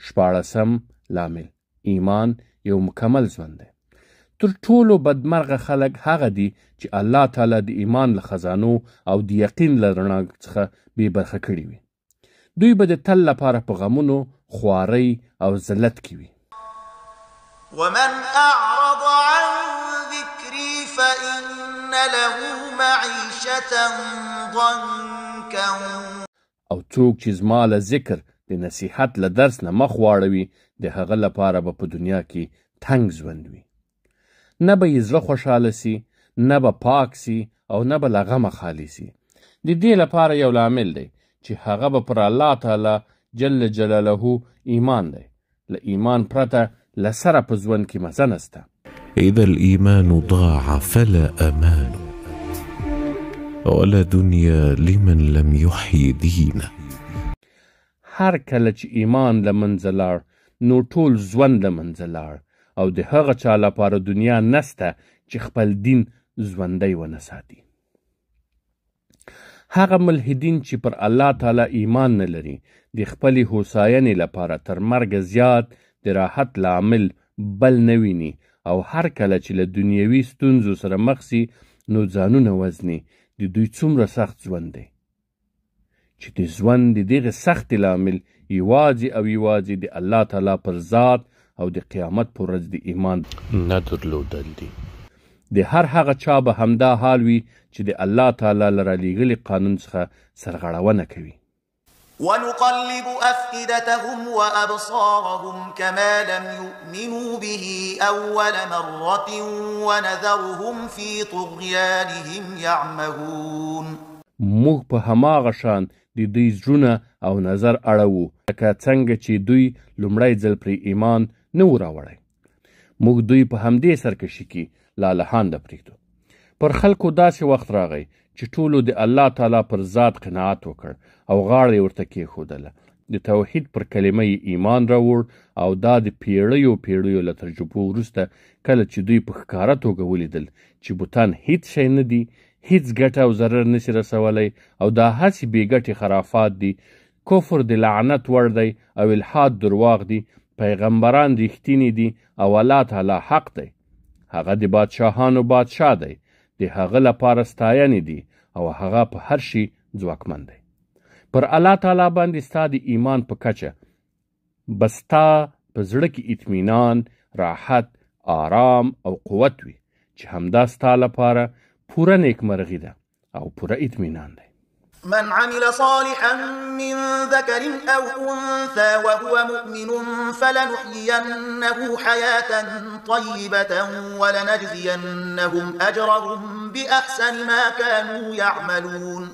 14 لامل ایمان یو مکمل ژوند دی. تر ټولو بدمرغه خلک هغه دي چې الله تعالی د ایمان له خزانو او د یقین له رڼا څخه بې برخه کړي وي. دوی به د تل لپاره په غمونو، خوارۍ او ذلت کې وي. ومن اعرض عن ذكري فإن له معيشة ضنكا او څوک چې زما له ذکر د نصیحت له درس نه مخ واړوي د هغه لپاره به په دنیا کې تنګ ژوند وي. نه به یې زړه خوشحاله سي، نه به پاک سي او نه به له غمه خالي سي. د دې لپاره یو لامل دی چې هغه به پر الله تعالی جل جلاله ایمان دی. له ایمان پرته له سره په ژوند کې مزه نسته. إذا الإيمان ضاع فلا أمان ولا دنيا لمن لم يحيي دينه. هر کله چې ایمان له منځه لاړ نو ټول ژوند له منځه لاړ او د هغه چا لپاره دنیا نسته چې خپل دین ژوندی ونه ساتي. هغه ملحدین چې پر الله تعالی ایمان نه لري د خپلې هوساینې لپاره تر مرګه زیات د راحت لامل بل نه ویني او هر کله چې له دنیوي ستونزو سره مخ سي نو ځانونه وزني. د دوی څومره سخت ژوند دی چې د ژوند د دغه سختې لامل یوازې او یوازې د الله تعالی پر ذات او د قیامت پر ورځ د ایمان نه درلودل دي. د هر هغه چا به همدا حال وي چې د الله تعالی له رالیږلي قانون څخه سرغړونه کوي. ونقلب أفئدتهم وأبصارهم كما لم يؤمنوا به أول مرة ونذرهم في طغيانهم يعمهون. موږ په هماغه شان د دوی زړونه او نظر اړوو لکه څنګه چې دوی لومړی ځل پرې ایمان نه و راوړی. موږ دوی په همدې سرکشي کې لالهانده پرېږدو. پر خلکو داسې وخت راغی چې ټولو د الله تعالی پر ذات قناعت وکړ او غاړه یې ورته کېښودله. د توحید پر کلمه یې ایمان راوړ او دا د پیړیو له تجربو وروسته کله چې دوی په ښکاره توګه ولیدل چې بوتان هیڅ شی نه دي، هیڅ ګټه او ضرر نشي رسولی او دا هسې بې ګټې خرافات دي، کفر د لعنت وړ دی او الحاد درواغ دي، پیغمبران ریښتیني دي او الله تعالی حق دی. هغه د بادشاهانو بادشاه دی، د هغه لپاره ستاینې دي او هغه په هر شي ځواکمن دی. پر الله تعالی باندې ستا د ایمان په کچه به ستا په زړه کې اطمینان، راحت، آرام او قوت وي چې همدا ستا لپاره پوره نیکمرغي ده او پوره اطمینان دی. من عمل صالحا من ذكر أو أنثى وهو مؤمن فلنحيينه حياة طيبة ولنجزينهم أجرهم بأحسن ما كانوا يعملون.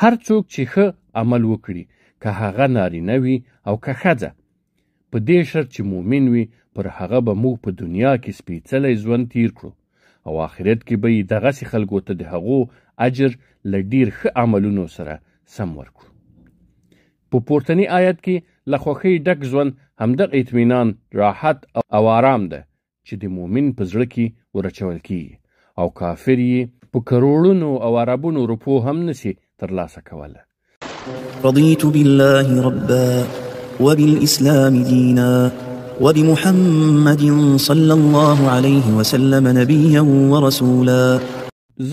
هر څوک چې ښه عمل وکړي، که هغه نارینه وي او که ښځه، په دې شرط چې مؤمن وي، پر هغه به موږ په دنیا کې سپېڅلی ژوند تیر کړو او آخرت کې به یې دغسې خلکو ته د هغو اجر له ډېر ښه عملونو سره سم ورکړو. په پورتني آیت کې له خوښۍ ډک ژوند همدغه اطمینان، راحت او آرام ده چې د مؤمن په زړه کې ورچول کیږي او کافر یې په کروړونو او اربونو روپو هم نسي ترلاسه کوله. رضيت بالله ربا وبالإسلام دينا وبمحمد صلى الله عليه وسلم نبيا ورسولا.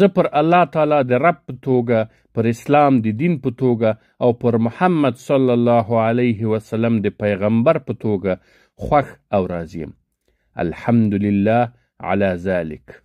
زه پر الله تعالی د رب په توګه، پر اسلام د دین په توګه او پر محمد صلی الله علیه وسلم د پیغمبر په توګه خوښ او راضي یم. الحمدلله علی ذلک.